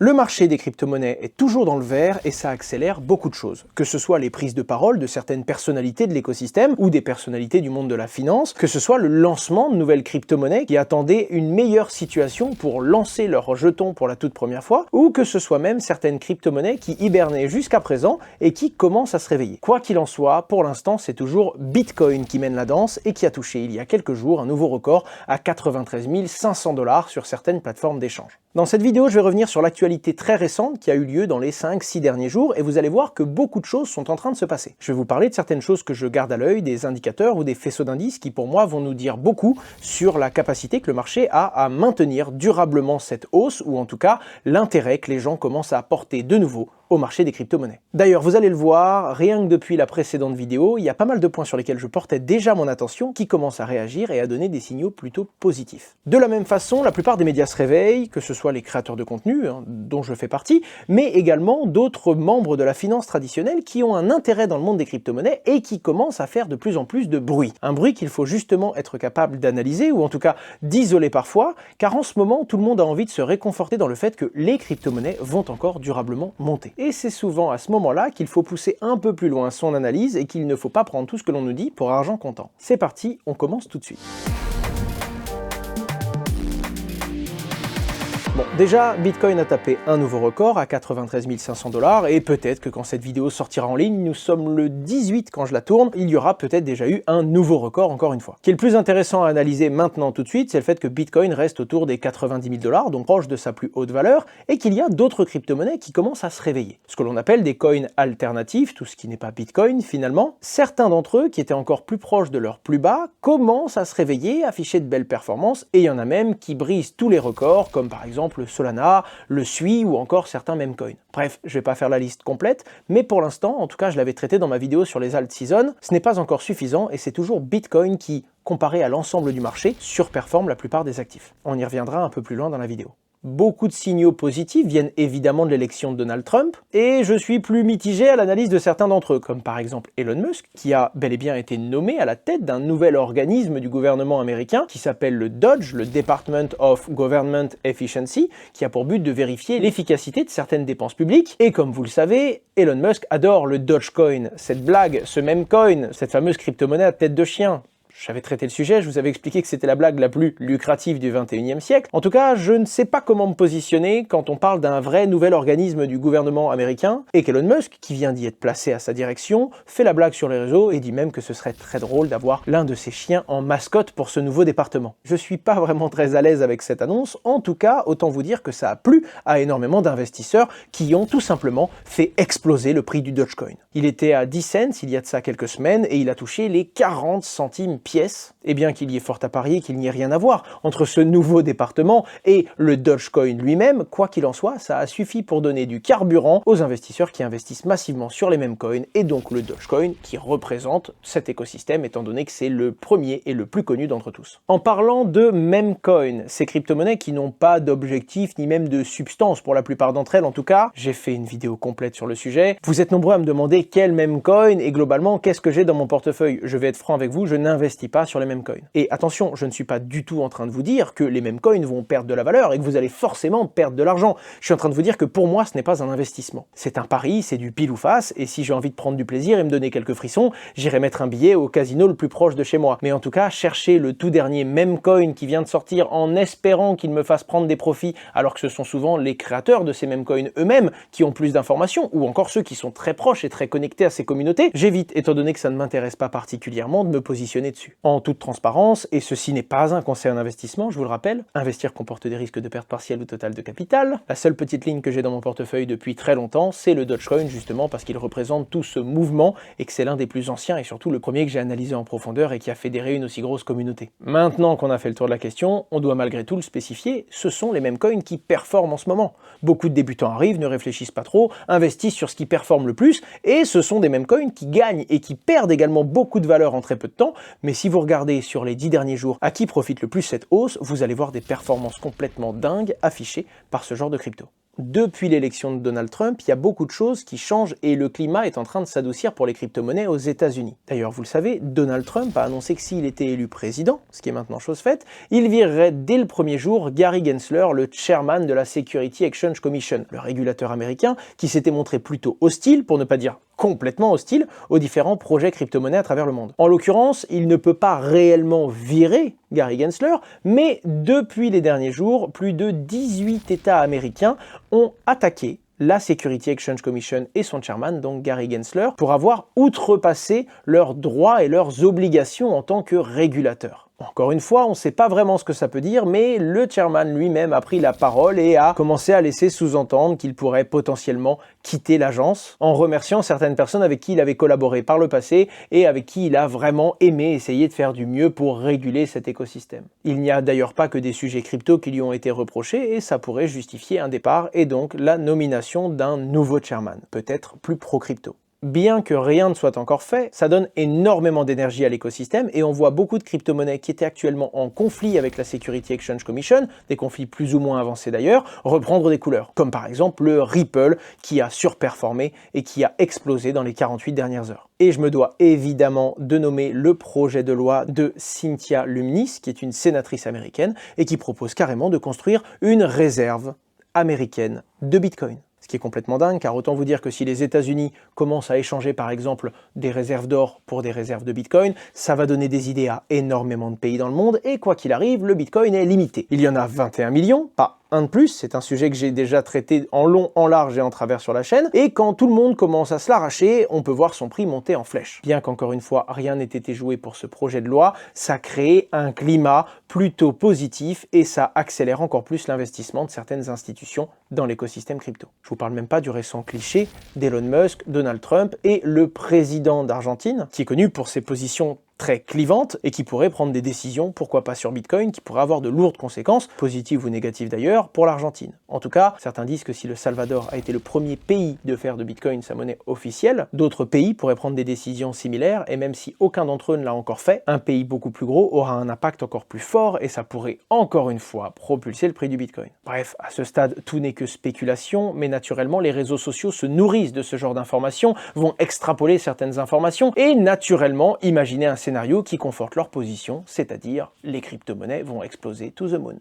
Le marché des crypto-monnaies est toujours dans le vert et ça accélère beaucoup de choses. Que ce soit les prises de parole de certaines personnalités de l'écosystème ou des personnalités du monde de la finance, que ce soit le lancement de nouvelles crypto-monnaies qui attendaient une meilleure situation pour lancer leurs jetons pour la toute première fois, ou que ce soit même certaines crypto-monnaies qui hibernaient jusqu'à présent et qui commencent à se réveiller. Quoi qu'il en soit, pour l'instant c'est toujours Bitcoin qui mène la danse et qui a touché il y a quelques jours un nouveau record à 93 500 $ sur certaines plateformes d'échange. Dans cette vidéo, je vais revenir sur l'actualité très récente qui a eu lieu dans les 5-6 derniers jours et vous allez voir que beaucoup de choses sont en train de se passer. Je vais vous parler de certaines choses que je garde à l'œil, des indicateurs ou des faisceaux d'indices qui pour moi vont nous dire beaucoup sur la capacité que le marché a à maintenir durablement cette hausse ou en tout cas l'intérêt que les gens commencent à apporter de nouveau au marché des crypto-monnaies. D'ailleurs, vous allez le voir, rien que depuis la précédente vidéo, il y a pas mal de points sur lesquels je portais déjà mon attention qui commencent à réagir et à donner des signaux plutôt positifs. De la même façon, la plupart des médias se réveillent, que ce soit les créateurs de contenu, dont je fais partie, mais également d'autres membres de la finance traditionnelle qui ont un intérêt dans le monde des crypto-monnaies et qui commencent à faire de plus en plus de bruit. Un bruit qu'il faut justement être capable d'analyser ou en tout cas d'isoler parfois, car en ce moment, tout le monde a envie de se réconforter dans le fait que les crypto-monnaies vont encore durablement monter. Et c'est souvent à ce moment-là qu'il faut pousser un peu plus loin son analyse et qu'il ne faut pas prendre tout ce que l'on nous dit pour argent comptant. C'est parti, on commence tout de suite. Bon, déjà, Bitcoin a tapé un nouveau record à 93 500 $ et peut-être que quand cette vidéo sortira en ligne, nous sommes le 18 quand je la tourne, il y aura peut-être déjà eu un nouveau record encore une fois. Ce qui est le plus intéressant à analyser maintenant tout de suite, c'est le fait que Bitcoin reste autour des 90 000 $, donc proche de sa plus haute valeur, et qu'il y a d'autres crypto-monnaies qui commencent à se réveiller. Ce que l'on appelle des coins alternatifs, tout ce qui n'est pas Bitcoin finalement. Certains d'entre eux, qui étaient encore plus proches de leur plus bas, commencent à se réveiller, afficher de belles performances, et il y en a même qui brisent tous les records, comme par exemple le Solana, le Sui ou encore certains memecoins. Bref, je vais pas faire la liste complète, mais pour l'instant, en tout cas je l'avais traité dans ma vidéo sur les alt season, ce n'est pas encore suffisant et c'est toujours Bitcoin qui, comparé à l'ensemble du marché, surperforme la plupart des actifs. On y reviendra un peu plus loin dans la vidéo. Beaucoup de signaux positifs viennent évidemment de l'élection de Donald Trump, et je suis plus mitigé à l'analyse de certains d'entre eux, comme par exemple Elon Musk, qui a bel et bien été nommé à la tête d'un nouvel organisme du gouvernement américain qui s'appelle le DOGE, le Department of Government Efficiency, qui a pour but de vérifier l'efficacité de certaines dépenses publiques. Et comme vous le savez, Elon Musk adore le Dogecoin, cette blague, ce meme coin, cette fameuse crypto-monnaie à tête de chien. J'avais traité le sujet, je vous avais expliqué que c'était la blague la plus lucrative du 21e siècle. En tout cas, je ne sais pas comment me positionner quand on parle d'un vrai nouvel organisme du gouvernement américain et qu'Elon Musk, qui vient d'y être placé à sa direction, fait la blague sur les réseaux et dit même que ce serait très drôle d'avoir l'un de ses chiens en mascotte pour ce nouveau département. Je suis pas vraiment très à l'aise avec cette annonce, en tout cas, autant vous dire que ça a plu à énormément d'investisseurs qui ont tout simplement fait exploser le prix du Dogecoin. Il était à 10 cents il y a de ça quelques semaines et il a touché les 40 centimes pièce, et bien qu'il y ait fort à parier qu'il n'y ait rien à voir entre ce nouveau département et le Dogecoin lui-même, quoi qu'il en soit, ça a suffi pour donner du carburant aux investisseurs qui investissent massivement sur les mêmes coins et donc le Dogecoin qui représente cet écosystème étant donné que c'est le premier et le plus connu d'entre tous. En parlant de meme coin, ces crypto-monnaies qui n'ont pas d'objectif ni même de substance pour la plupart d'entre elles en tout cas, j'ai fait une vidéo complète sur le sujet. Vous êtes nombreux à me demander quel meme coin et globalement qu'est-ce que j'ai dans mon portefeuille. Je vais être franc avec vous, je n'investis pas sur les mêmes coins. Et attention, je ne suis pas du tout en train de vous dire que les mêmes coins vont perdre de la valeur et que vous allez forcément perdre de l'argent. Je suis en train de vous dire que pour moi, ce n'est pas un investissement. C'est un pari, c'est du pile ou face, et si j'ai envie de prendre du plaisir et me donner quelques frissons, j'irai mettre un billet au casino le plus proche de chez moi. Mais en tout cas, chercher le tout dernier meme coin qui vient de sortir en espérant qu'il me fasse prendre des profits, alors que ce sont souvent les créateurs de ces mêmes coins eux-mêmes qui ont plus d'informations, ou encore ceux qui sont très proches et très connectés à ces communautés, j'évite, étant donné que ça ne m'intéresse pas particulièrement, de me positionner dessus. En toute transparence, et ceci n'est pas un conseil en investissement, je vous le rappelle, investir comporte des risques de perte partielle ou totale de capital. La seule petite ligne que j'ai dans mon portefeuille depuis très longtemps, c'est le Dogecoin, justement parce qu'il représente tout ce mouvement et que c'est l'un des plus anciens et surtout le premier que j'ai analysé en profondeur et qui a fédéré une aussi grosse communauté. Maintenant qu'on a fait le tour de la question, on doit malgré tout le spécifier, ce sont les mêmes coins qui performent en ce moment. Beaucoup de débutants arrivent, ne réfléchissent pas trop, investissent sur ce qui performe le plus, et ce sont des mêmes coins qui gagnent et qui perdent également beaucoup de valeur en très peu de temps, mais si vous regardez sur les 10 derniers jours à qui profite le plus cette hausse, vous allez voir des performances complètement dingues affichées par ce genre de crypto. Depuis l'élection de Donald Trump, il y a beaucoup de choses qui changent et le climat est en train de s'adoucir pour les crypto-monnaies aux États-Unis. D'ailleurs, vous le savez, Donald Trump a annoncé que s'il était élu président, ce qui est maintenant chose faite, il virerait dès le premier jour Gary Gensler, le chairman de la Security Exchange Commission, le régulateur américain qui s'était montré plutôt hostile, pour ne pas dire complètement hostile, aux différents projets crypto-monnaies à travers le monde. En l'occurrence, il ne peut pas réellement virer Gary Gensler, mais depuis les derniers jours, plus de 18 États américains ont attaqué la Security Exchange Commission et son chairman, donc Gary Gensler, pour avoir outrepassé leurs droits et leurs obligations en tant que régulateur. Encore une fois, on ne sait pas vraiment ce que ça peut dire, mais le chairman lui-même a pris la parole et a commencé à laisser sous-entendre qu'il pourrait potentiellement quitter l'agence, en remerciant certaines personnes avec qui il avait collaboré par le passé et avec qui il a vraiment aimé essayer de faire du mieux pour réguler cet écosystème. Il n'y a d'ailleurs pas que des sujets crypto qui lui ont été reprochés et ça pourrait justifier un départ et donc la nomination d'un nouveau chairman, peut-être plus pro-crypto. Bien que rien ne soit encore fait, ça donne énormément d'énergie à l'écosystème et on voit beaucoup de crypto-monnaies qui étaient actuellement en conflit avec la Security Exchange Commission, des conflits plus ou moins avancés d'ailleurs, reprendre des couleurs, comme par exemple le Ripple qui a surperformé et qui a explosé dans les 48 dernières heures. Et je me dois évidemment de nommer le projet de loi de Cynthia Lummis, qui est une sénatrice américaine et qui propose carrément de construire une réserve américaine de Bitcoin. Ce qui est complètement dingue, car autant vous dire que si les États-Unis commencent à échanger par exemple des réserves d'or pour des réserves de Bitcoin, ça va donner des idées à énormément de pays dans le monde, et quoi qu'il arrive, le Bitcoin est limité. Il y en a 21 millions, pas un de plus, c'est un sujet que j'ai déjà traité en long, en large et en travers sur la chaîne, et quand tout le monde commence à se l'arracher, on peut voir son prix monter en flèche. Bien qu'encore une fois, rien n'ait été joué pour ce projet de loi, ça crée un climat plutôt positif et ça accélère encore plus l'investissement de certaines institutions dans l'écosystème crypto. Je vous parle même pas du récent cliché d'Elon Musk, Donald Trump et le président d'Argentine, qui est connu pour ses positions très clivante et qui pourrait prendre des décisions, pourquoi pas sur Bitcoin, qui pourraient avoir de lourdes conséquences, positives ou négatives d'ailleurs, pour l'Argentine. En tout cas, certains disent que si le Salvador a été le premier pays de faire de Bitcoin sa monnaie officielle, d'autres pays pourraient prendre des décisions similaires, et même si aucun d'entre eux ne l'a encore fait, un pays beaucoup plus gros aura un impact encore plus fort, et ça pourrait encore une fois propulser le prix du Bitcoin. Bref, à ce stade, tout n'est que spéculation, mais naturellement, les réseaux sociaux se nourrissent de ce genre d'informations, vont extrapoler certaines informations, et naturellement, imaginer un scénario qui conforte leur position, c'est-à-dire les crypto-monnaies vont exploser to the moon.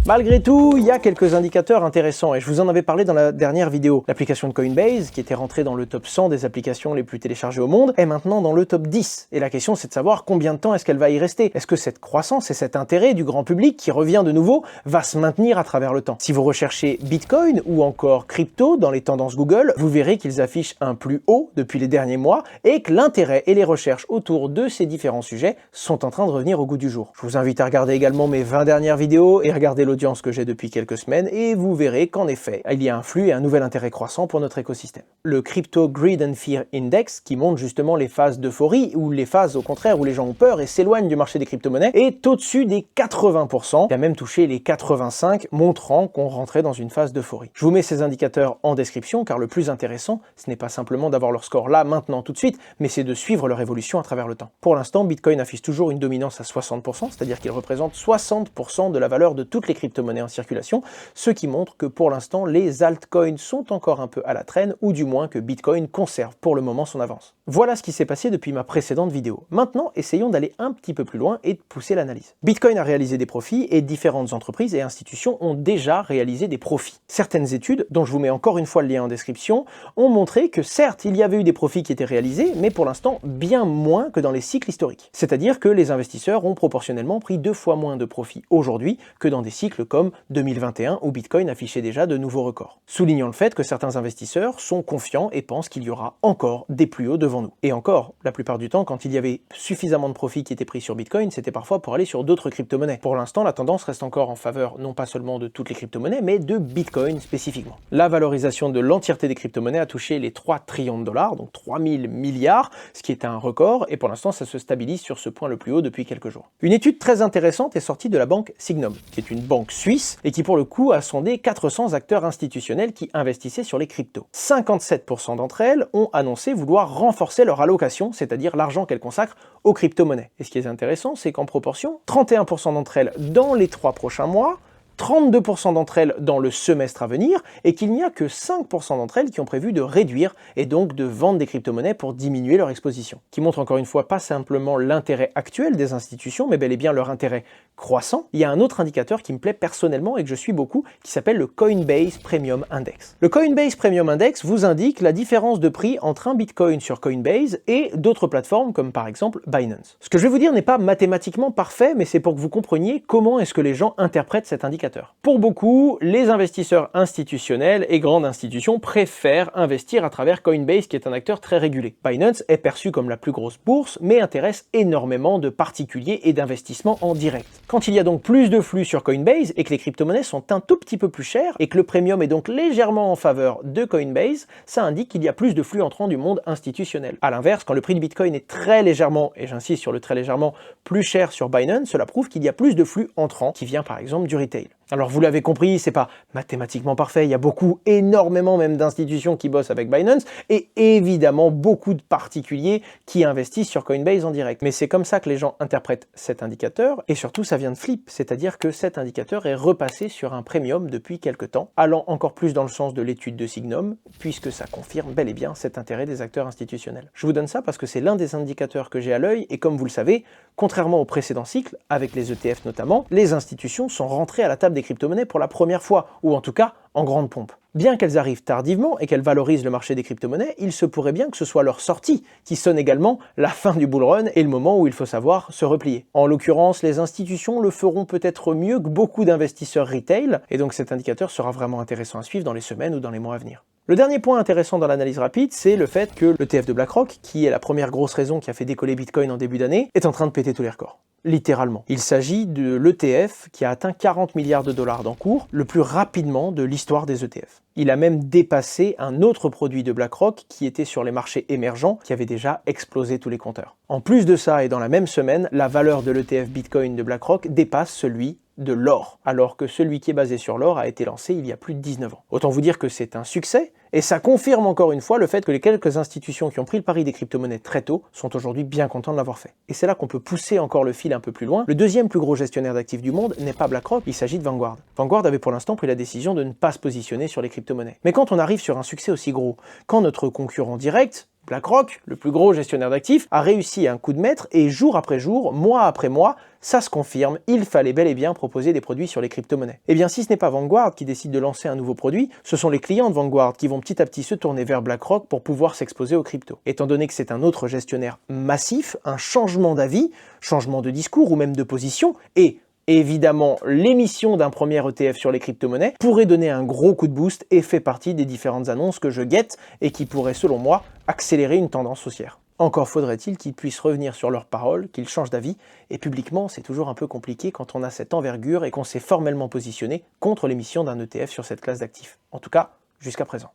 Malgré tout, il y a quelques indicateurs intéressants et je vous en avais parlé dans la dernière vidéo. L'application de Coinbase, qui était rentrée dans le top 100 des applications les plus téléchargées au monde, est maintenant dans le top 10. Et la question, c'est de savoir combien de temps est-ce qu'elle va y rester. Est-ce que cette croissance et cet intérêt du grand public qui revient de nouveau va se maintenir à travers le temps? Si vous recherchez Bitcoin ou encore crypto dans les tendances Google, vous verrez qu'ils affichent un plus haut depuis les derniers mois et que l'intérêt et les recherches autour de ces différents sujets sont en train de revenir au goût du jour. Je vous invite à regarder également mes 20 dernières vidéos et regarder l'audience que j'ai depuis quelques semaines et vous verrez qu'en effet, il y a un flux et un nouvel intérêt croissant pour notre écosystème. Le Crypto Greed and Fear Index, qui montre justement les phases d'euphorie ou les phases au contraire où les gens ont peur et s'éloignent du marché des crypto-monnaies, est au-dessus des 80%, qui a même touché les 85, montrant qu'on rentrait dans une phase d'euphorie. Je vous mets ces indicateurs en description car le plus intéressant, ce n'est pas simplement d'avoir leur score là, maintenant, tout de suite, mais c'est de suivre leur évolution à travers le temps. Pour l'instant, Bitcoin affiche toujours une dominance à 60%, c'est-à-dire qu'il représente 60% de la valeur de toutes les crypto-monnaies en circulation, ce qui montre que pour l'instant, les altcoins sont encore un peu à la traîne, ou du moins que Bitcoin conserve pour le moment son avance. Voilà ce qui s'est passé depuis ma précédente vidéo. Maintenant, essayons d'aller un petit peu plus loin et de pousser l'analyse. Bitcoin a réalisé des profits et différentes entreprises et institutions ont déjà réalisé des profits. Certaines études, dont je vous mets encore une fois le lien en description, ont montré que certes, il y avait eu des profits qui étaient réalisés, mais pour l'instant, bien moins que dans les cycles historiques. C'est-à-dire que les investisseurs ont proportionnellement pris 2 fois moins de profits aujourd'hui que dans des cycles comme 2021 où Bitcoin affichait déjà de nouveaux records. Soulignant le fait que certains investisseurs sont confiants et pensent qu'il y aura encore des plus hauts devant nous. Et encore, la plupart du temps, quand il y avait suffisamment de profits qui étaient pris sur Bitcoin, c'était parfois pour aller sur d'autres crypto-monnaies. Pour l'instant, la tendance reste encore en faveur non pas seulement de toutes les crypto-monnaies, mais de Bitcoin spécifiquement. La valorisation de l'entièreté des crypto-monnaies a touché les 3 trillions de dollars, donc 3000 milliards, ce qui est un record, et pour l'instant, ça se stabilise sur ce point le plus haut depuis quelques jours. Une étude très intéressante est sortie de la banque Sygnum, qui est une banque donc suisse, et qui pour le coup a sondé 400 acteurs institutionnels qui investissaient sur les cryptos. 57% d'entre elles ont annoncé vouloir renforcer leur allocation, c'est-à-dire l'argent qu'elles consacrent aux crypto-monnaies. Et ce qui est intéressant, c'est qu'en proportion, 31% d'entre elles dans les 3 prochains mois, 32% d'entre elles dans le semestre à venir, et qu'il n'y a que 5% d'entre elles qui ont prévu de réduire et donc de vendre des crypto-monnaies pour diminuer leur exposition. Qui montre encore une fois pas simplement l'intérêt actuel des institutions, mais bel et bien leur intérêt croissant. Il y a un autre indicateur qui me plaît personnellement et que je suis beaucoup, qui s'appelle le Coinbase Premium Index. Le Coinbase Premium Index vous indique la différence de prix entre un Bitcoin sur Coinbase et d'autres plateformes comme par exemple Binance. Ce que je vais vous dire n'est pas mathématiquement parfait, mais c'est pour que vous compreniez comment est-ce que les gens interprètent cet indicateur. Pour beaucoup, les investisseurs institutionnels et grandes institutions préfèrent investir à travers Coinbase, qui est un acteur très régulé. Binance est perçu comme la plus grosse bourse, mais intéresse énormément de particuliers et d'investissements en direct. Quand il y a donc plus de flux sur Coinbase et que les crypto-monnaies sont un tout petit peu plus chères et que le premium est donc légèrement en faveur de Coinbase, ça indique qu'il y a plus de flux entrant du monde institutionnel. A l'inverse, quand le prix du Bitcoin est très légèrement, et j'insiste sur le très légèrement, plus cher sur Binance, cela prouve qu'il y a plus de flux entrant qui vient par exemple du retail. Alors vous l'avez compris, c'est pas mathématiquement parfait, il y a énormément même d'institutions qui bossent avec Binance et évidemment beaucoup de particuliers qui investissent sur Coinbase en direct. Mais c'est comme ça que les gens interprètent cet indicateur et surtout ça vient de Flip, c'est-à-dire que cet indicateur est repassé sur un premium depuis quelques temps, allant encore plus dans le sens de l'étude de Signum, puisque ça confirme bel et bien cet intérêt des acteurs institutionnels. Je vous donne ça parce que c'est l'un des indicateurs que j'ai à l'œil et comme vous le savez, contrairement au précédent cycle, avec les ETF notamment, les institutions sont rentrées à la table des crypto-monnaies pour la première fois, ou en tout cas en grande pompe. Bien qu'elles arrivent tardivement et qu'elles valorisent le marché des crypto-monnaies, il se pourrait bien que ce soit leur sortie qui sonne également la fin du bull run et le moment où il faut savoir se replier. En l'occurrence, les institutions le feront peut-être mieux que beaucoup d'investisseurs retail, et donc cet indicateur sera vraiment intéressant à suivre dans les semaines ou dans les mois à venir. Le dernier point intéressant dans l'analyse rapide, c'est le fait que l'ETF de BlackRock, qui est la première grosse raison qui a fait décoller Bitcoin en début d'année, est en train de péter tous les records. Littéralement. Il s'agit de l'ETF qui a atteint 40 milliards de dollars d'encours, le plus rapidement de l'histoire des ETF. Il a même dépassé un autre produit de BlackRock qui était sur les marchés émergents, qui avait déjà explosé tous les compteurs. En plus de ça, et dans la même semaine, la valeur de l'ETF Bitcoin de BlackRock dépasse celui de l'or, alors que celui qui est basé sur l'or a été lancé il y a plus de 19 ans. Autant vous dire que c'est un succès, et ça confirme encore une fois le fait que les quelques institutions qui ont pris le pari des crypto-monnaies très tôt sont aujourd'hui bien contents de l'avoir fait. Et c'est là qu'on peut pousser encore le fil un peu plus loin. Le deuxième plus gros gestionnaire d'actifs du monde n'est pas BlackRock, il s'agit de Vanguard. Vanguard avait pour l'instant pris la décision de ne pas se positionner sur les crypto-monnaies. Mais quand on arrive sur un succès aussi gros, quand notre concurrent direct, BlackRock, le plus gros gestionnaire d'actifs, a réussi un coup de maître et jour après jour, mois après mois, ça se confirme, il fallait bel et bien proposer des produits sur les crypto-monnaies. Et bien si ce n'est pas Vanguard qui décide de lancer un nouveau produit, ce sont les clients de Vanguard qui vont petit à petit se tourner vers BlackRock pour pouvoir s'exposer aux cryptos. Étant donné que c'est un autre gestionnaire massif, un changement d'avis, changement de discours ou même de position, et évidemment, l'émission d'un premier ETF sur les crypto-monnaies pourrait donner un gros coup de boost et fait partie des différentes annonces que je guette et qui pourraient, selon moi, accélérer une tendance haussière. Encore faudrait-il qu'ils puissent revenir sur leurs paroles, qu'ils changent d'avis, et publiquement, c'est toujours un peu compliqué quand on a cette envergure et qu'on s'est formellement positionné contre l'émission d'un ETF sur cette classe d'actifs. En tout cas, jusqu'à présent.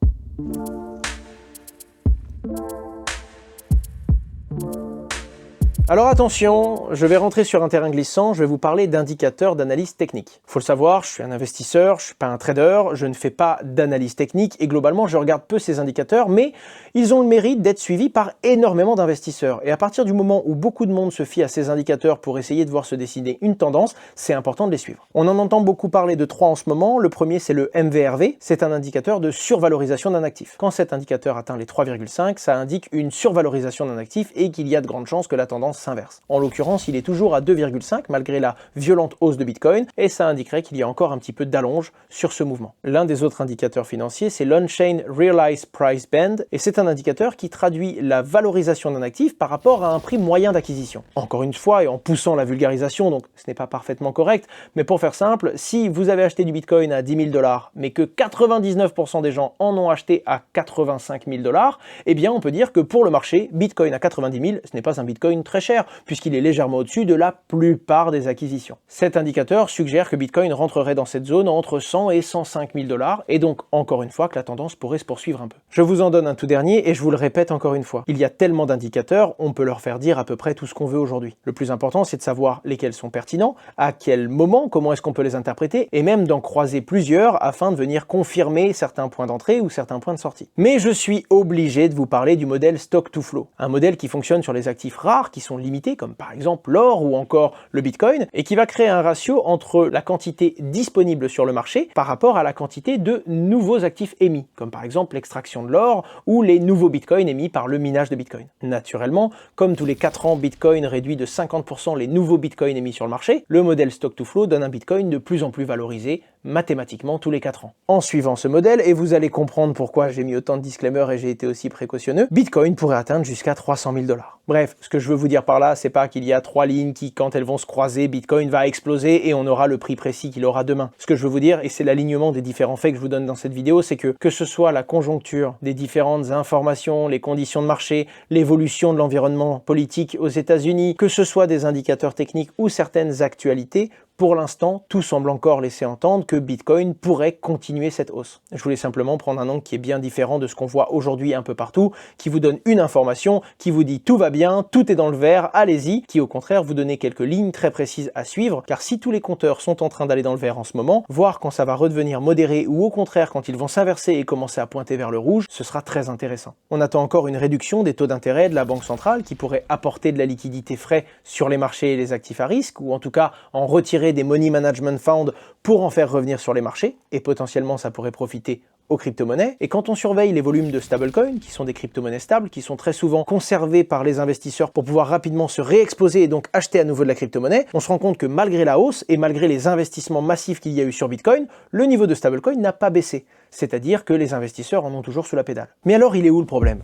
Alors attention, je vais rentrer sur un terrain glissant, je vais vous parler d'indicateurs d'analyse technique. Faut le savoir, je suis un investisseur, je suis pas un trader, je ne fais pas d'analyse technique et globalement je regarde peu ces indicateurs, mais ils ont le mérite d'être suivis par énormément d'investisseurs. Et à partir du moment où beaucoup de monde se fie à ces indicateurs pour essayer de voir se dessiner une tendance, c'est important de les suivre. On en entend beaucoup parler de trois en ce moment, le premier c'est le MVRV, c'est un indicateur de survalorisation d'un actif. Quand cet indicateur atteint les 3,5, ça indique une survalorisation d'un actif et qu'il y a de grandes chances que la tendance s'inverse. En l'occurrence, il est toujours à 2,5 malgré la violente hausse de Bitcoin et ça indiquerait qu'il y a encore un petit peu d'allonge sur ce mouvement. L'un des autres indicateurs financiers, c'est l'On-Chain Realized Price Band et c'est un indicateur qui traduit la valorisation d'un actif par rapport à un prix moyen d'acquisition. Encore une fois, et en poussant la vulgarisation, donc ce n'est pas parfaitement correct, mais pour faire simple, si vous avez acheté du Bitcoin à 10 000 $, mais que 99% des gens en ont acheté à 85 000 $, eh bien on peut dire que pour le marché, Bitcoin à 90 000, ce n'est pas un Bitcoin très cher. cher, puisqu'il est légèrement au-dessus de la plupart des acquisitions. Cet indicateur suggère que Bitcoin rentrerait dans cette zone entre 100 et 105 000 $, et donc encore une fois que la tendance pourrait se poursuivre un peu. Je vous en donne un tout dernier, et je vous le répète encore une fois. Il y a tellement d'indicateurs, on peut leur faire dire à peu près tout ce qu'on veut aujourd'hui. Le plus important, c'est de savoir lesquels sont pertinents, à quel moment, comment est-ce qu'on peut les interpréter, et même d'en croiser plusieurs afin de venir confirmer certains points d'entrée ou certains points de sortie. Mais je suis obligé de vous parler du modèle Stock to Flow, un modèle qui fonctionne sur les actifs rares qui sont limités, comme par exemple l'or ou encore le Bitcoin, et qui va créer un ratio entre la quantité disponible sur le marché par rapport à la quantité de nouveaux actifs émis, comme par exemple l'extraction de l'or ou les nouveaux Bitcoins émis par le minage de Bitcoin. Naturellement, comme tous les 4 ans Bitcoin réduit de 50% les nouveaux Bitcoins émis sur le marché, le modèle Stock to Flow donne un Bitcoin de plus en plus valorisé mathématiquement tous les 4 ans. En suivant ce modèle, et vous allez comprendre pourquoi j'ai mis autant de disclaimers et j'ai été aussi précautionneux, Bitcoin pourrait atteindre jusqu'à 300 000 $. Bref, ce que je veux vous dire par là, c'est pas qu'il y a 3 lignes qui, quand elles vont se croiser, Bitcoin va exploser et on aura le prix précis qu'il aura demain. Ce que je veux vous dire, et c'est l'alignement des différents faits que je vous donne dans cette vidéo, c'est que ce soit la conjoncture des différentes informations, les conditions de marché, l'évolution de l'environnement politique aux États-Unis, que ce soit des indicateurs techniques ou certaines actualités, pour l'instant, tout semble encore laisser entendre que Bitcoin pourrait continuer cette hausse. Je voulais simplement prendre un angle qui est bien différent de ce qu'on voit aujourd'hui un peu partout, qui vous donne une information, qui vous dit tout va bien, tout est dans le vert, allez-y, qui au contraire vous donne quelques lignes très précises à suivre, car si tous les compteurs sont en train d'aller dans le vert en ce moment, voir quand ça va redevenir modéré ou au contraire quand ils vont s'inverser et commencer à pointer vers le rouge, ce sera très intéressant. On attend encore une réduction des taux d'intérêt de la Banque centrale qui pourrait apporter de la liquidité frais sur les marchés et les actifs à risque, ou en tout cas en retirer des money management funds pour en faire revenir sur les marchés, et potentiellement ça pourrait profiter aux crypto-monnaies. Et quand on surveille les volumes de stablecoins, qui sont des crypto-monnaies stables, qui sont très souvent conservées par les investisseurs pour pouvoir rapidement se réexposer et donc acheter à nouveau de la crypto-monnaie, on se rend compte que malgré la hausse et malgré les investissements massifs qu'il y a eu sur Bitcoin, le niveau de stablecoin n'a pas baissé. C'est-à-dire que les investisseurs en ont toujours sous la pédale. Mais alors il est où le problème ?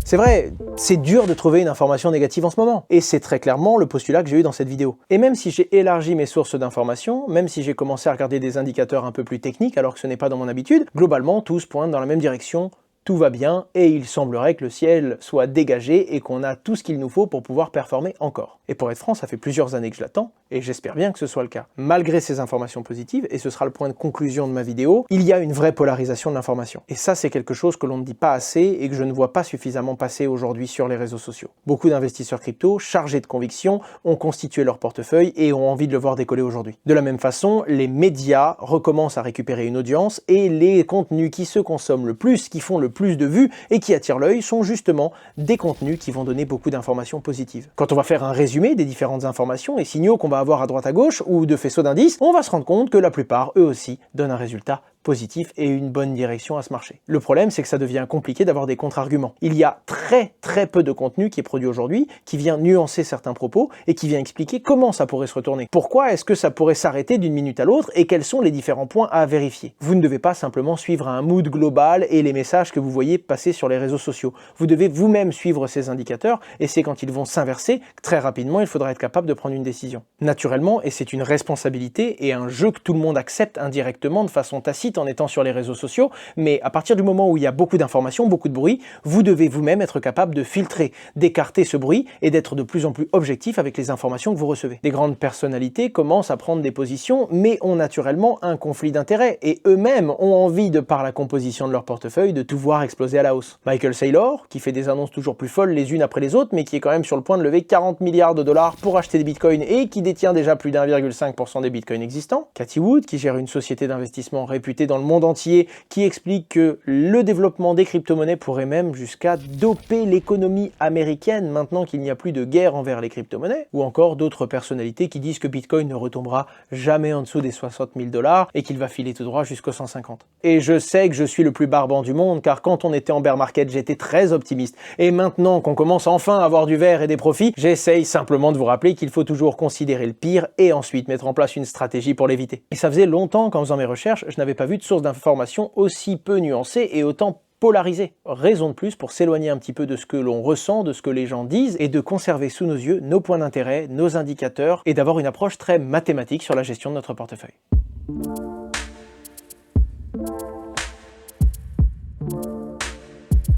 C'est vrai, c'est dur de trouver une information négative en ce moment, et c'est très clairement le postulat que j'ai eu dans cette vidéo. Et même si j'ai élargi mes sources d'informations, même si j'ai commencé à regarder des indicateurs un peu plus techniques alors que ce n'est pas dans mon habitude, globalement tous pointent dans la même direction. Tout va bien et il semblerait que le ciel soit dégagé et qu'on a tout ce qu'il nous faut pour pouvoir performer encore. Et pour être franc, ça fait plusieurs années que je l'attends et j'espère bien que ce soit le cas. Malgré ces informations positives, et ce sera le point de conclusion de ma vidéo, il y a une vraie polarisation de l'information. Et ça, c'est quelque chose que l'on ne dit pas assez et que je ne vois pas suffisamment passer aujourd'hui sur les réseaux sociaux. Beaucoup d'investisseurs crypto, chargés de conviction, ont constitué leur portefeuille et ont envie de le voir décoller aujourd'hui. De la même façon, les médias recommencent à récupérer une audience et les contenus qui se consomment le plus, qui font le plus de vues et qui attirent l'œil sont justement des contenus qui vont donner beaucoup d'informations positives. Quand on va faire un résumé des différentes informations et signaux qu'on va avoir à droite à gauche ou de faisceaux d'indices, on va se rendre compte que la plupart, eux aussi, donnent un résultat positif et une bonne direction à ce marché. Le problème, c'est que ça devient compliqué d'avoir des contre-arguments. Il y a très peu de contenu qui est produit aujourd'hui, qui vient nuancer certains propos et qui vient expliquer comment ça pourrait se retourner. Pourquoi est-ce que ça pourrait s'arrêter d'une minute à l'autre et quels sont les différents points à vérifier. Vous ne devez pas simplement suivre un mood global et les messages que vous voyez passer sur les réseaux sociaux. Vous devez vous-même suivre ces indicateurs et c'est quand ils vont s'inverser que très rapidement, il faudra être capable de prendre une décision. Naturellement, et c'est une responsabilité et un jeu que tout le monde accepte indirectement de façon tacite en étant sur les réseaux sociaux, mais à partir du moment où il y a beaucoup d'informations, beaucoup de bruit, vous devez vous-même être capable de filtrer, d'écarter ce bruit et d'être de plus en plus objectif avec les informations que vous recevez. Des grandes personnalités commencent à prendre des positions, mais ont naturellement un conflit d'intérêts et eux-mêmes ont envie, de par la composition de leur portefeuille, de tout voir exploser à la hausse. Michael Saylor, qui fait des annonces toujours plus folles les unes après les autres, mais qui est quand même sur le point de lever 40 milliards de dollars pour acheter des bitcoins et qui détient déjà plus d'1,5% des bitcoins existants. Cathy Wood, qui gère une société d'investissement réputée dans le monde entier, qui explique que le développement des crypto-monnaies pourrait même jusqu'à doper l'économie américaine maintenant qu'il n'y a plus de guerre envers les crypto-monnaies, ou encore d'autres personnalités qui disent que Bitcoin ne retombera jamais en dessous des 60 000 $ et qu'il va filer tout droit jusqu'aux 150. Et je sais que je suis le plus barbant du monde, car quand on était en bear market, j'étais très optimiste. Et maintenant qu'on commence enfin à avoir du vert et des profits, j'essaye simplement de vous rappeler qu'il faut toujours considérer le pire et ensuite mettre en place une stratégie pour l'éviter. Et ça faisait longtemps qu'en faisant mes recherches, je n'avais pas vu de source d'information aussi peu nuancée et autant polarisée. Raison de plus pour s'éloigner un petit peu de ce que l'on ressent, de ce que les gens disent, et de conserver sous nos yeux nos points d'intérêt, nos indicateurs, et d'avoir une approche très mathématique sur la gestion de notre portefeuille.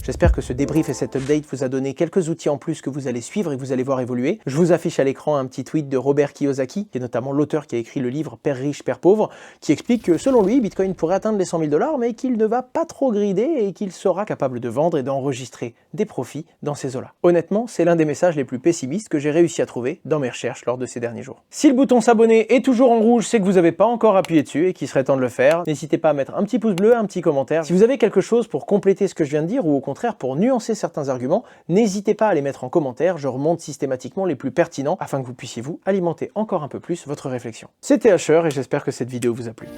J'espère que ce débrief et cet update vous a donné quelques outils en plus que vous allez suivre et que vous allez voir évoluer. Je vous affiche à l'écran un petit tweet de Robert Kiyosaki, qui est notamment l'auteur qui a écrit le livre Père riche, Père pauvre, qui explique que selon lui, Bitcoin pourrait atteindre les 100 000 $, mais qu'il ne va pas trop grider et qu'il sera capable de vendre et d'enregistrer des profits dans ces eaux-là. Honnêtement, c'est l'un des messages les plus pessimistes que j'ai réussi à trouver dans mes recherches lors de ces derniers jours. Si le bouton s'abonner est toujours en rouge, c'est que vous n'avez pas encore appuyé dessus et qu'il serait temps de le faire. N'hésitez pas à mettre un petit pouce bleu, un petit commentaire. Si vous avez quelque chose pour compléter ce que je viens de dire ou au contraire pour nuancer certains arguments, n'hésitez pas à les mettre en commentaire. Je remonte systématiquement les plus pertinents afin que vous puissiez vous alimenter encore un peu plus votre réflexion. C'était Asher et j'espère que cette vidéo vous a plu.